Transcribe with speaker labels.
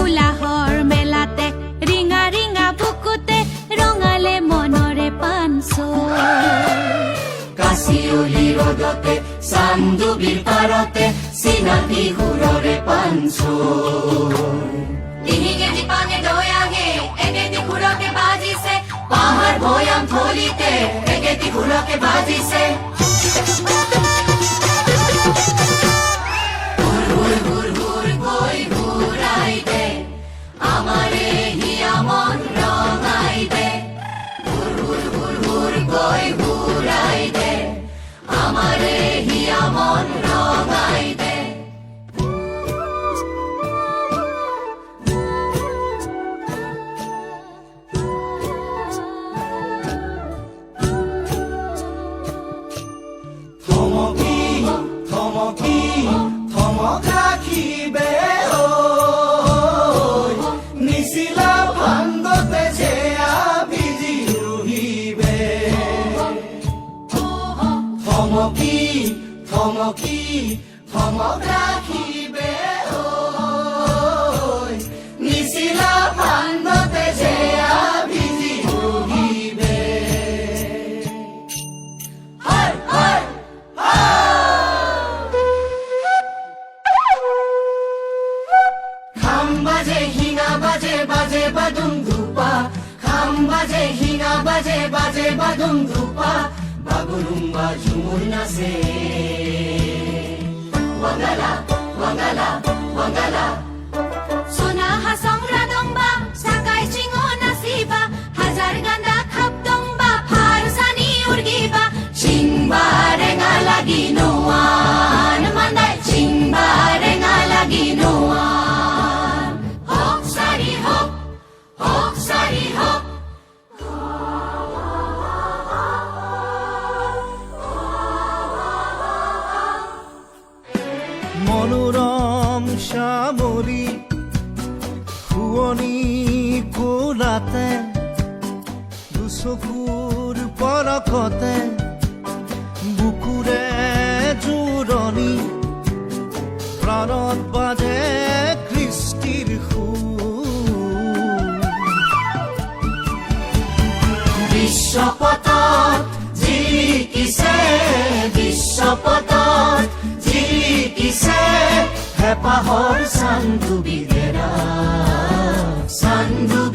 Speaker 1: উলাহৰ মেলাতে ৰিঙা ৰিঙা বুকুতে ৰঙালে মনৰে পানচোৰ
Speaker 2: কাশিয়লি ৰদতে চান্দুবিৰ পাৰতে চিনাকি সুৰৰে পানচোৰ
Speaker 1: ডিঙিঙেদি পানে দৈ আহে এগেদি সুৰকে বাজিছে পাহাৰ ভৈয়াম থলিতে এগেদি সুৰকে বাজিছে
Speaker 2: থমক ৰাখিবে নিচিলা ভান্দতে যেয়া ভিজি ৰহিবে থমকি থমকি থমক ৰাখিবে নিচিলা ভান্দতে যেয়া ভিজি ৰহিবে বাজে হিঙা বাজে বাজে বাদুম ধুপা খাম বাজে হিঙা বাজে বাজে বাদুম ধুপা বাগুরুম্বা ঝুমুর নাচে ওয়াঙ্গালা ওয়াঙ্গালা ওয়াঙ্গালা
Speaker 1: সোনা হাসং রাদংবা সাকাই চিঙো নাচিবা হাজাৰ গান্দা খাপদংবা ফাৰসানি উৰ্গিবা
Speaker 2: চিংবা ৰেঙা লাগি নোৱান মান্দাই চিংবা ৰেঙা লাগি নোৱান
Speaker 3: মনোৰম শ্যামলী শুৱনি কোলাতে দুচকুৰ পৰকতে বুকুৰে জোৰণি প্ৰাণত বাজে কৃষ্টিৰ সুৰ
Speaker 2: বিশ্বপথত জিলিকিছে বিশ্বপথত জিলিকিছে হেঁপাহৰ চান্দুবিৰেৰা চান্দুবি